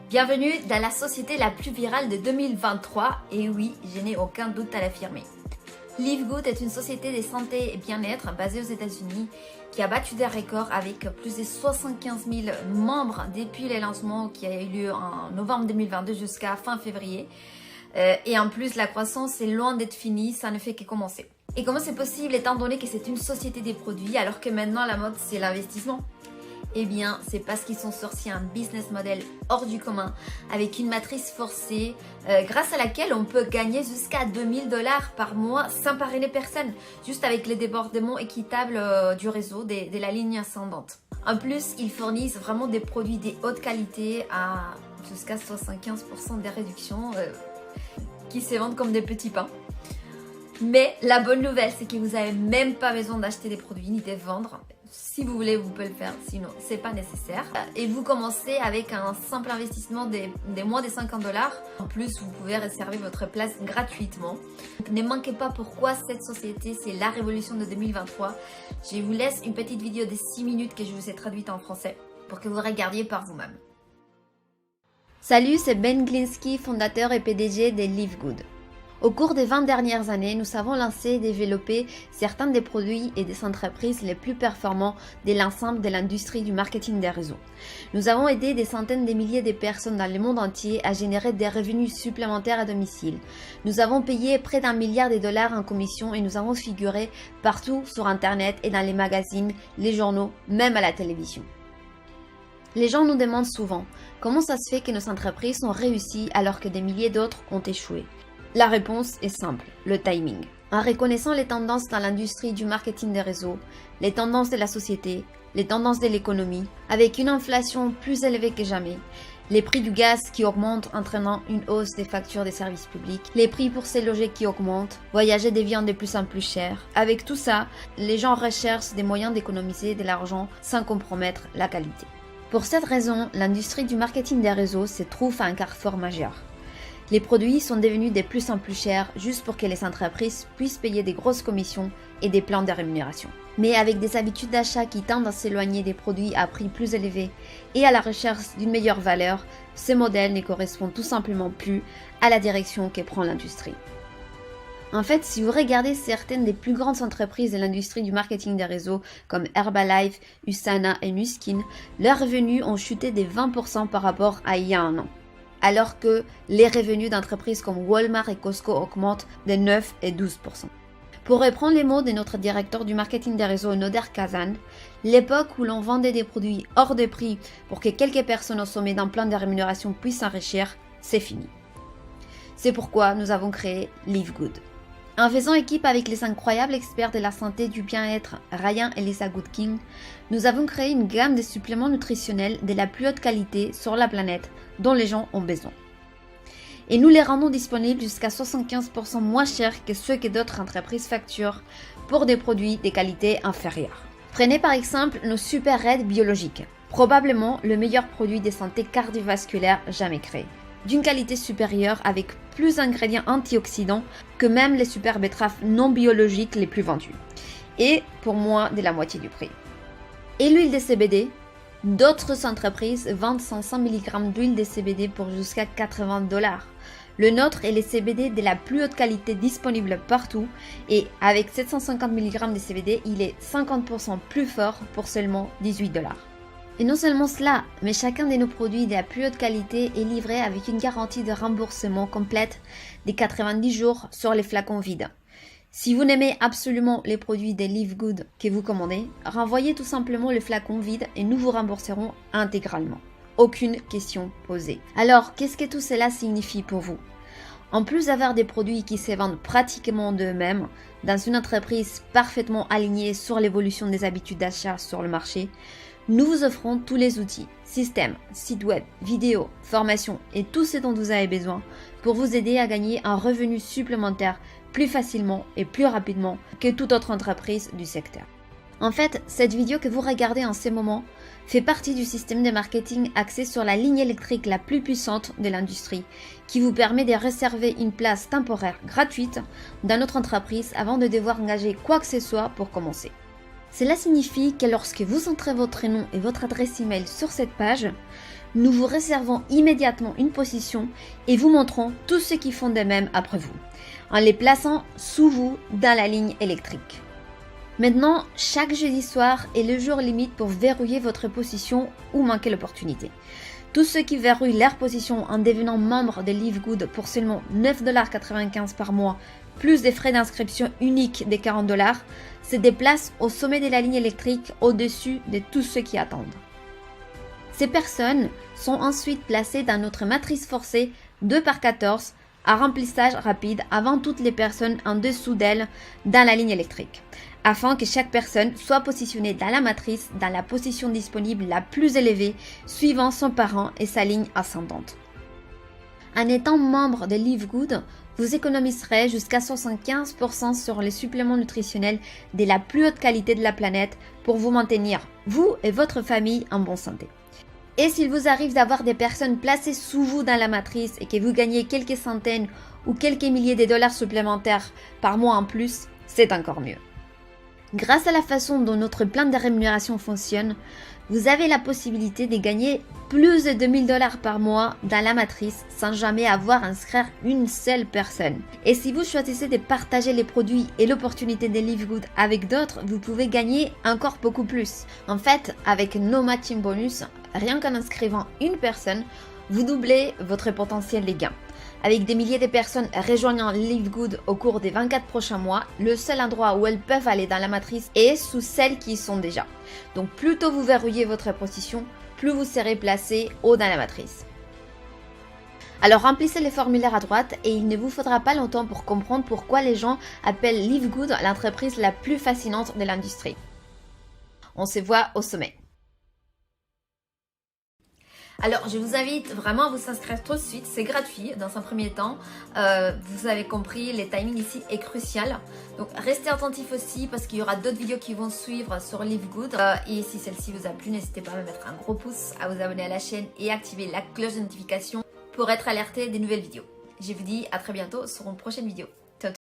Bienvenue dans la société la plus virale de 2023, et oui, je n'ai aucun doute à l'affirmer. Live Good est une société de santé et bien-être basée aux États-Unis qui a battu des records avec plus de 75 000 membres depuis le lancement qui a eu lieu en novembre 2022 jusqu'à fin février. Et en plus, la croissance est loin d'être finie, ça ne fait que commencer. Et comment c'est possible étant donné que c'est une société des produits alors que maintenant la mode c'est l'investissement? Eh bien, c'est parce qu'ils sont sortis un business model hors du commun avec une matrice forcée grâce à laquelle on peut gagner jusqu'à 2000 $ par mois sans parrainer personne, juste avec les débordements équitables du réseau de la ligne ascendante. En plus, ils fournissent vraiment des produits de haute qualité à jusqu'à 75% des réductions qui se vendent comme des petits pains. Mais la bonne nouvelle, c'est que vous n'avez même pas besoin d'acheter des produits ni de vendre. Si vous voulez, vous pouvez le faire, sinon c'est pas nécessaire. Et vous commencez avec un simple investissement des moins de 50 $. En plus, vous pouvez réserver votre place gratuitement. Ne manquez pas pourquoi cette société, c'est la révolution de 2023. Je vous laisse une petite vidéo de 6 minutes que je vous ai traduite en français pour que vous regardiez par vous-même. Salut, c'est Ben Glinsky, fondateur et PDG de Live Good. Au cours des 20 dernières années, nous avons lancé et développé certains des produits et des entreprises les plus performants de l'ensemble de l'industrie du marketing des réseaux. Nous avons aidé des centaines de milliers de personnes dans le monde entier à générer des revenus supplémentaires à domicile. Nous avons payé près d'1 milliard de dollars en commission et nous avons figuré partout sur Internet et dans les magazines, les journaux, même à la télévision. Les gens nous demandent souvent comment ça se fait que nos entreprises ont réussi alors que des milliers d'autres ont échoué. La réponse est simple, le timing. En reconnaissant les tendances dans l'industrie du marketing des réseaux, les tendances de la société, les tendances de l'économie, avec une inflation plus élevée que jamais, les prix du gaz qui augmentent entraînant une hausse des factures des services publics, les prix pour se loger qui augmentent, voyager devient de plus en plus cher. Avec tout ça, les gens recherchent des moyens d'économiser de l'argent sans compromettre la qualité. Pour cette raison, l'industrie du marketing des réseaux se trouve à un carrefour majeur. Les produits sont devenus de plus en plus chers juste pour que les entreprises puissent payer des grosses commissions et des plans de rémunération. Mais avec des habitudes d'achat qui tendent à s'éloigner des produits à prix plus élevés et à la recherche d'une meilleure valeur, ce modèle ne correspond tout simplement plus à la direction que prend l'industrie. En fait, si vous regardez certaines des plus grandes entreprises de l'industrie du marketing des réseaux comme Herbalife, USANA et Nu Skin, leurs revenus ont chuté de 20% par rapport à il y a un an, alors que les revenus d'entreprises comme Walmart et Costco augmentent de 9 et 12%. Pour reprendre les mots de notre directeur du marketing des réseaux, Noder Kazan, l'époque où l'on vendait des produits hors de prix pour que quelques personnes au sommet d'un plan de rémunération puissent s'enrichir, c'est fini. C'est pourquoi nous avons créé Live Good. En faisant équipe avec les incroyables experts de la santé et du bien-être Ryan et Lisa Goodking, nous avons créé une gamme de suppléments nutritionnels de la plus haute qualité sur la planète dont les gens ont besoin. Et nous les rendons disponibles jusqu'à 75% moins chers que ceux que d'autres entreprises facturent pour des produits de qualité inférieure. Prenez par exemple nos Super Red biologiques, probablement le meilleur produit de santé cardiovasculaire jamais créé, d'une qualité supérieure avec plus d'ingrédients antioxydants que même les super betteraves non biologiques les plus vendues, et pour moins de la moitié du prix. Et l'huile de CBD, d'autres entreprises vendent 100 mg d'huile de CBD pour jusqu'à 80 $. Le nôtre est le CBD de la plus haute qualité disponible partout et avec 750 mg de CBD, il est 50% plus fort pour seulement 18 $. Et non seulement cela, mais chacun de nos produits de la plus haute qualité est livré avec une garantie de remboursement complète de 90 jours sur les flacons vides. Si vous n'aimez absolument les produits de Live Good que vous commandez, renvoyez tout simplement le flacon vide et nous vous rembourserons intégralement. Aucune question posée. Alors, qu'est-ce que tout cela signifie pour vous? En plus d'avoir des produits qui se vendent pratiquement d'eux-mêmes, dans une entreprise parfaitement alignée sur l'évolution des habitudes d'achat sur le marché, nous vous offrons tous les outils, systèmes, sites web, vidéos, formations et tout ce dont vous avez besoin pour vous aider à gagner un revenu supplémentaire plus facilement et plus rapidement que toute autre entreprise du secteur. En fait, cette vidéo que vous regardez en ce moment fait partie du système de marketing axé sur la ligne électrique la plus puissante de l'industrie qui vous permet de réserver une place temporaire gratuite dans notre entreprise avant de devoir engager quoi que ce soit pour commencer. Cela signifie que lorsque vous entrez votre nom et votre adresse email sur cette page, nous vous réservons immédiatement une position et vous montrons tous ceux qui font de même après vous, en les plaçant sous vous dans la ligne électrique. Maintenant, chaque jeudi soir est le jour limite pour verrouiller votre position ou manquer l'opportunité. Tous ceux qui verrouillent leur position en devenant membre de Livegood pour seulement 9,95$ par mois, plus des frais d'inscription uniques de 40$, se déplacent au sommet de la ligne électrique au-dessus de tous ceux qui attendent. Ces personnes sont ensuite placées dans notre matrice forcée 2x14 à remplissage rapide avant toutes les personnes en dessous d'elles dans la ligne électrique, afin que chaque personne soit positionnée dans la matrice dans la position disponible la plus élevée suivant son parent et sa ligne ascendante. En étant membre de Livegood, vous économiserez jusqu'à 75% sur les suppléments nutritionnels de la plus haute qualité de la planète pour vous maintenir, vous et votre famille, en bonne santé. Et s'il vous arrive d'avoir des personnes placées sous vous dans la matrice et que vous gagnez quelques centaines ou quelques milliers de dollars supplémentaires par mois en plus, c'est encore mieux. Grâce à la façon dont notre plan de rémunération fonctionne, vous avez la possibilité de gagner plus de $2000 par mois dans la matrice sans jamais avoir à inscrire une seule personne. Et si vous choisissez de partager les produits et l'opportunité de Livegood avec d'autres, vous pouvez gagner encore beaucoup plus. En fait, avec No Matching Bonus, rien qu'en inscrivant une personne, vous doublez votre potentiel de gain. Avec des milliers de personnes rejoignant Livegood au cours des 24 prochains mois, le seul endroit où elles peuvent aller dans la matrice est sous celles qui y sont déjà. Donc plus tôt vous verrouillez votre position, plus vous serez placé haut dans la matrice. Alors remplissez les formulaires à droite et il ne vous faudra pas longtemps pour comprendre pourquoi les gens appellent Livegood l'entreprise la plus fascinante de l'industrie. On se voit au sommet. Alors, je vous invite vraiment à vous inscrire tout de suite. C'est gratuit dans un premier temps. Vous avez compris, le timing ici est crucial. Donc, restez attentifs aussi parce qu'il y aura d'autres vidéos qui vont suivre sur Livegood. Et si celle-ci vous a plu, n'hésitez pas à me mettre un gros pouce, à vous abonner à la chaîne et activer la cloche de notification pour être alerté des nouvelles vidéos. Je vous dis à très bientôt sur une prochaine vidéo.